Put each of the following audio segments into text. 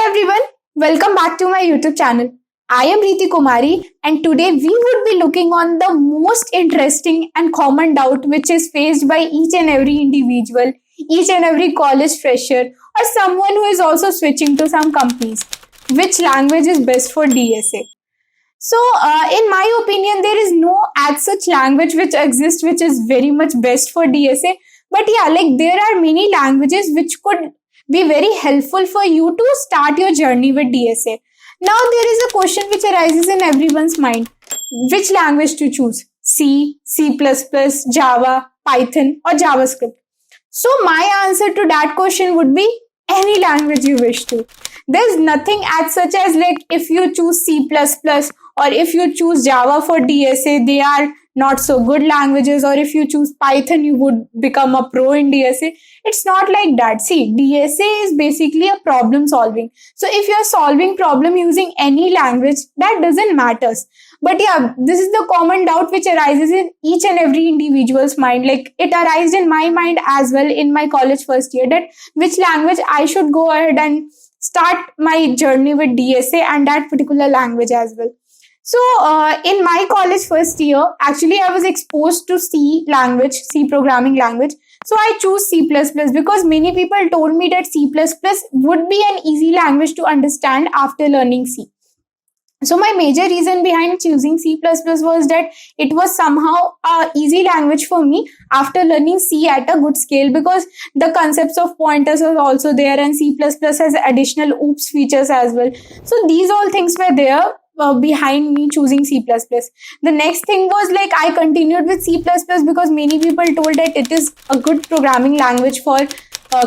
Hi everyone, welcome back to my YouTube channel. I am Riti Kumari and today we would be looking on the most interesting and common doubt which is faced by each and every individual, each and every college fresher or someone who is also switching to some companies. Which language is best for DSA? In my opinion, there is no as such language which exists which is very much best for DSA. But yeah, like there are many languages which could be very helpful for you to start your journey with DSA. Now, there is a question which arises in everyone's mind. Which language to choose? C, C++, Java, Python or JavaScript? So my answer to that question would be any language you wish to. There's nothing as such as like if you choose C++ or if you choose Java for DSA, they are not so good languages, or if you choose Python, you would become a pro in DSA. It's not like that. See, DSA is basically a problem solving. So if you're solving problem using any language, that doesn't matter. But yeah, this is the common doubt which arises in each and every individual's mind. Like it arises in my mind as well in my college first year, that which language I should go ahead and start my journey with DSA and that particular language as well. In my college first year, actually I was exposed to C language, C programming language. So I chose C++ because many people told me that C++ would be an easy language to understand after learning C. So my major reason behind choosing C++ was that it was somehow a easy language for me after learning C at a good scale, because the concepts of pointers are also there and C++ has additional OOPS features as well. So these all things were there behind me choosing C++. The next thing was like I continued with C++ because many people told that it is a good programming language for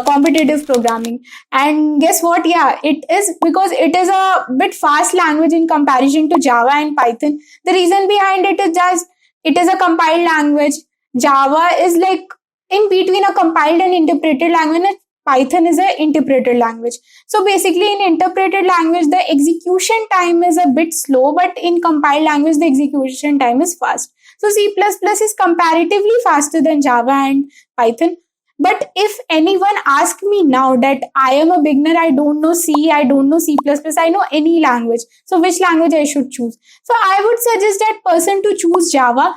competitive programming. And guess what? Yeah, it is, because it is a bit fast language in comparison to Java and Python. The reason behind it is just it is a compiled language. Java is like in between a compiled and interpreted language, and Python is an interpreted language. So basically in interpreted language, the execution time is a bit slow, but in compiled language, the execution time is fast. So C++ is comparatively faster than Java and Python. But if anyone asks me now that I am a beginner, I don't know C, I don't know C++, I know any language. So which language I should choose? So I would suggest that person to choose Java,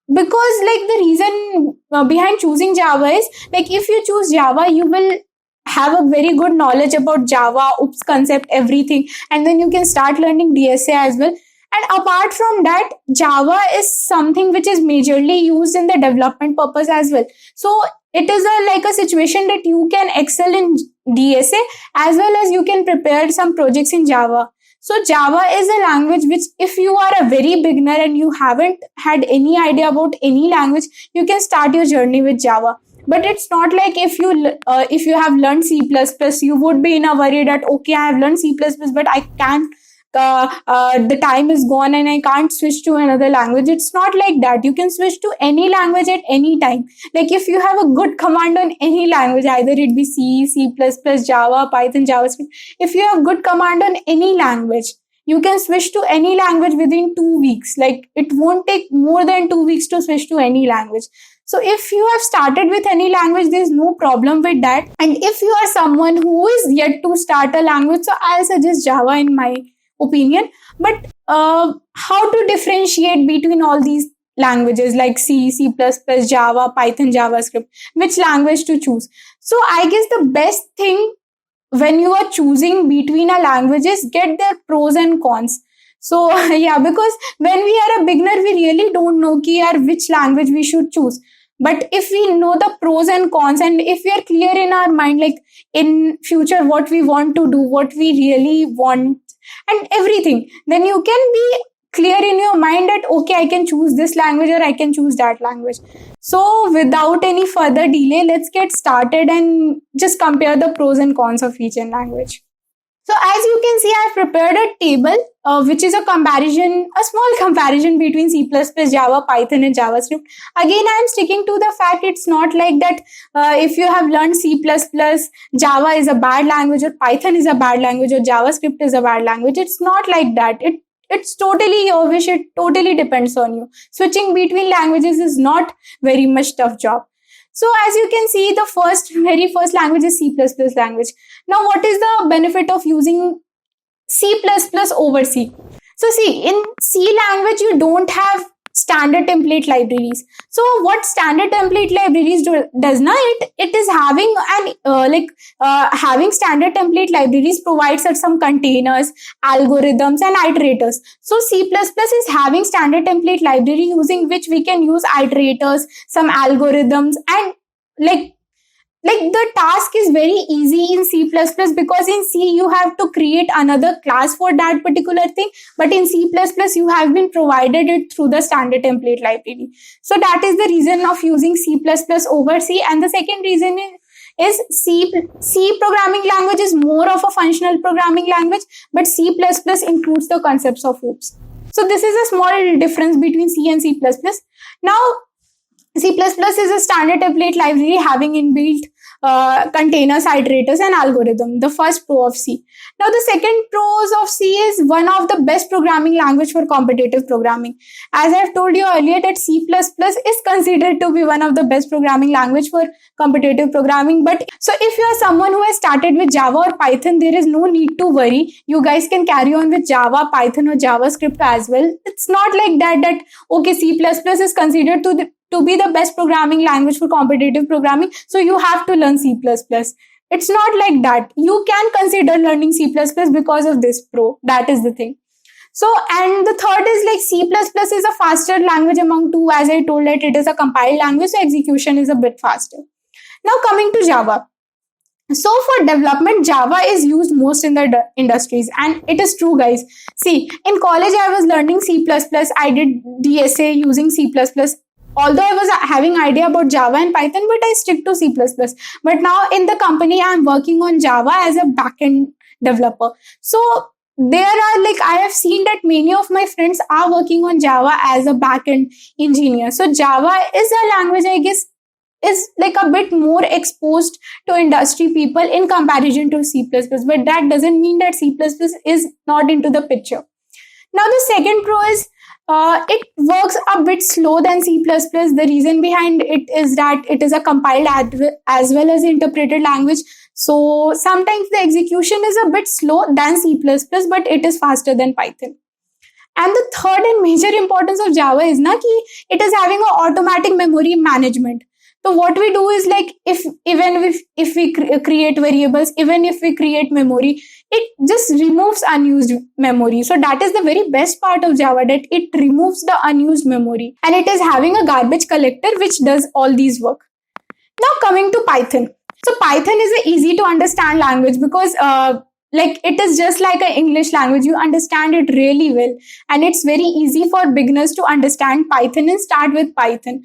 because like the reason behind choosing Java is like if you choose Java, you will have a very good knowledge about Java, OOPS concept, everything, and then you can start learning DSA as well. And apart from that, Java is something which is majorly used in the development purpose as well. So it is like a situation that you can excel in DSA as well as you can prepare some projects in Java. So Java is a language which, if you are a very beginner and you haven't had any idea about any language, you can start your journey with Java. But it's not like if you have learned C++, you would be in a worry that okay, I have learned C++, but I can't. The time is gone and I can't switch to another language. It's not like that. You can switch to any language at any time. Like if you have a good command on any language, either it be C, C++, Java, Python, JavaScript. If you have good command on any language, you can switch to any language within 2 weeks. Like it won't take more than 2 weeks to switch to any language. So if you have started with any language, there's no problem with that. And if you are someone who is yet to start a language, so I'll suggest Java in my opinion. But how to differentiate between all these languages like C, C++, Java, Python, JavaScript, which language to choose? So I guess the best thing when you are choosing between a language is get their pros and cons. So yeah, because when we are a beginner, we really don't know which language we should choose. But if we know the pros and cons, and if we are clear in our mind, like in future what we want to do, what we really want and everything, then you can be clear in your mind that okay, I can choose this language or I can choose that language. So without any further delay, let's get started and just compare the pros and cons of each language. So as you can see, I've prepared a table which is a small comparison between C++, Java, Python and JavaScript. Again, I'm sticking to the fact it's not like that if you have learned C++, Java is a bad language or Python is a bad language or JavaScript is a bad language. It's not like that. It's totally your wish. It totally depends on you. Switching between languages is not very much tough job. So as you can see, the very first language is C++ language. Now, what is the benefit of using C++ over C? So see, in C language, you don't have standard template libraries. So what standard template libraries does not, it is having having standard template libraries provides us some containers, algorithms, and iterators. So C++ is having standard template library using which we can use iterators, some algorithms, and like the task is very easy in C++ because in C you have to create another class for that particular thing, but in C++ you have been provided it through the standard template library. So that is the reason of using C++ over C. And the second reason is C programming language is more of a functional programming language, but C++ includes the concepts of loops. So this is a small difference between C and C++. Now, C++ is a standard template library having inbuilt containers, iterators, and algorithm. The first pro of C. Now, the second pros of C is one of the best programming language for competitive programming. As I've told you earlier that C++ is considered to be one of the best programming language for competitive programming. But so if you are someone who has started with Java or Python, there is no need to worry. You guys can carry on with Java, Python, or JavaScript as well. It's not like that okay, C++ is considered to be the best programming language for competitive programming, so you have to learn C++. It's not like that. You can consider learning C++ because of this pro. That is the thing. So, and the third is like C++ is a faster language among two. As I told that it is a compiled language, so execution is a bit faster. Now coming to Java. So for development, Java is used most in the industries, and it is true, guys. See, in college I was learning C++. I did DSA using C++. Although I was having idea about Java and Python, but I stick to C++. But now in the company, I'm working on Java as a backend developer. So there are I have seen that many of my friends are working on Java as a backend engineer. So Java is a language, I guess, is a bit more exposed to industry people in comparison to C++. But that doesn't mean that C++ is not into the picture. Now the second pro is it works a bit slow than C++. The reason behind it is that it is a compiled as well as interpreted language. So sometimes the execution is a bit slow than C++, but it is faster than Python. And the third and major importance of Java is it is having an automatic memory management. So what we do is if we create variables, even if we create memory, it just removes unused memory. So that is the very best part of Java, that it removes the unused memory, and it is having a garbage collector which does all these work. Now coming to Python. So Python is an easy to understand language because it is just like an English language. You understand it really well, and it's very easy for beginners to understand Python and start with Python.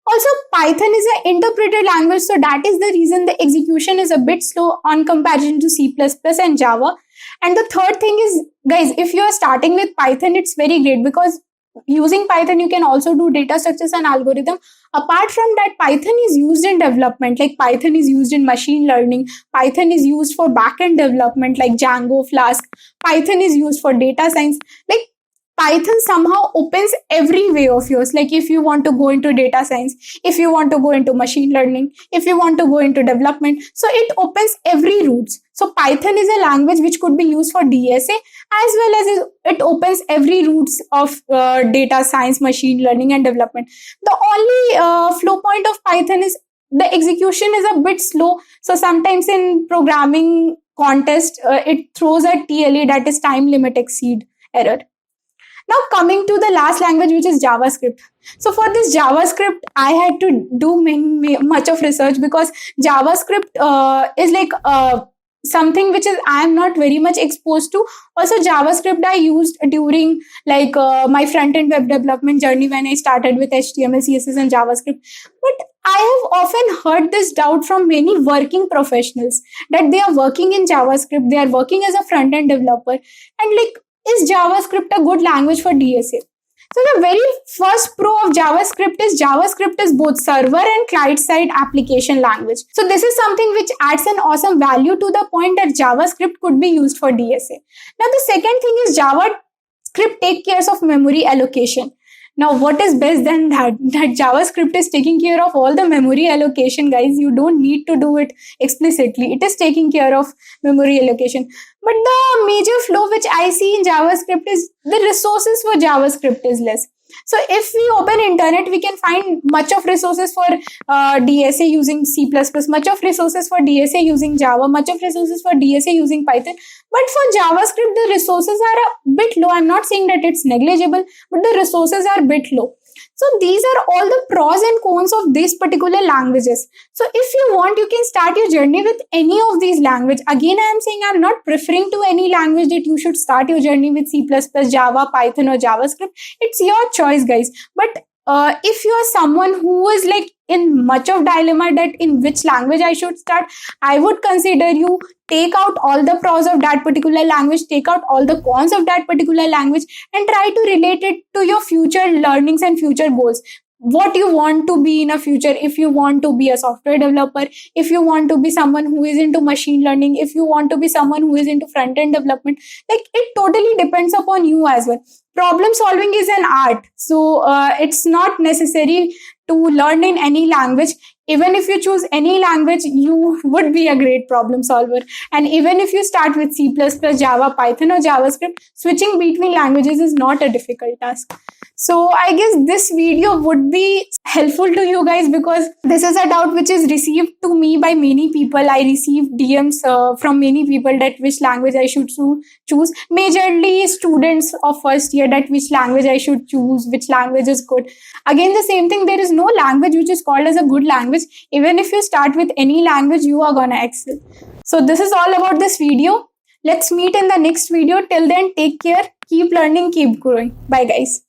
Also, Python is an interpreted language, so that is the reason the execution is a bit slow on comparison to C++ and Java. And the third thing is, guys, if you are starting with Python, it's very great because using Python, you can also do data structures and algorithm. Apart from that, Python is used in development, like Python is used in machine learning. Python is used for backend development like Django, Flask. Python is used for data science. Python somehow opens every way of yours. If you want to go into data science, if you want to go into machine learning, if you want to go into development, so it opens every routes. So Python is a language which could be used for DSA as well as it opens every routes of data science, machine learning, and development. The only flow point of Python is the execution is a bit slow. So sometimes in programming contest, it throws a TLE, that is time limit exceed error. Now coming to the last language, which is JavaScript. So for this JavaScript, I had to do much of research because JavaScript is something which is I am not very much exposed to. Also, JavaScript I used during my front-end web development journey when I started with HTML, CSS, and JavaScript. But I have often heard this doubt from many working professionals that they are working in JavaScript, they are working as a front-end developer, and is JavaScript a good language for DSA? So the very first pro of JavaScript is both server and client-side application language. So this is something which adds an awesome value to the point that JavaScript could be used for DSA. Now the second thing is JavaScript takes care of memory allocation. Now, what is best than that? That JavaScript is taking care of all the memory allocation, guys. You don't need to do it explicitly. It is taking care of memory allocation. But the major flaw which I see in JavaScript is the resources for JavaScript is less. So if we open internet, we can find much of resources for DSA using C++, much of resources for DSA using Java, much of resources for DSA using Python. But for JavaScript, the resources are a bit low. I'm not saying that it's negligible, but the resources are a bit low. So these are all the pros and cons of these particular languages. So if you want, you can start your journey with any of these languages. Again, I am saying I'm not preferring to any language that you should start your journey with C++, Java, Python or JavaScript. It's your choice, guys. But if you are someone who is like in much of dilemma that in which language I should start, I would consider you take out all the pros of that particular language, take out all the cons of that particular language, and try to relate it to your future learnings and future goals. What you want to be in a future, if you want to be a software developer, if you want to be someone who is into machine learning, if you want to be someone who is into front-end development, like it totally depends upon you as well. Problem solving is an art, so it's not necessary to learn in any language. Even if you choose any language, you would be a great problem solver. And even if you start with C++, Java, Python or JavaScript, switching between languages is not a difficult task. So I guess this video would be helpful to you guys, because this is a doubt which is received to me by many people. I receive DMs from many people that which language I should choose. Majorly students of first year, that which language I should choose, which language is good. Again, the same thing, there is no language which is called as a good language. Even if you start with any language, you are gonna excel. So this is all about this video. Let's meet in the next video. Till then, take care, keep learning, keep growing. Bye guys.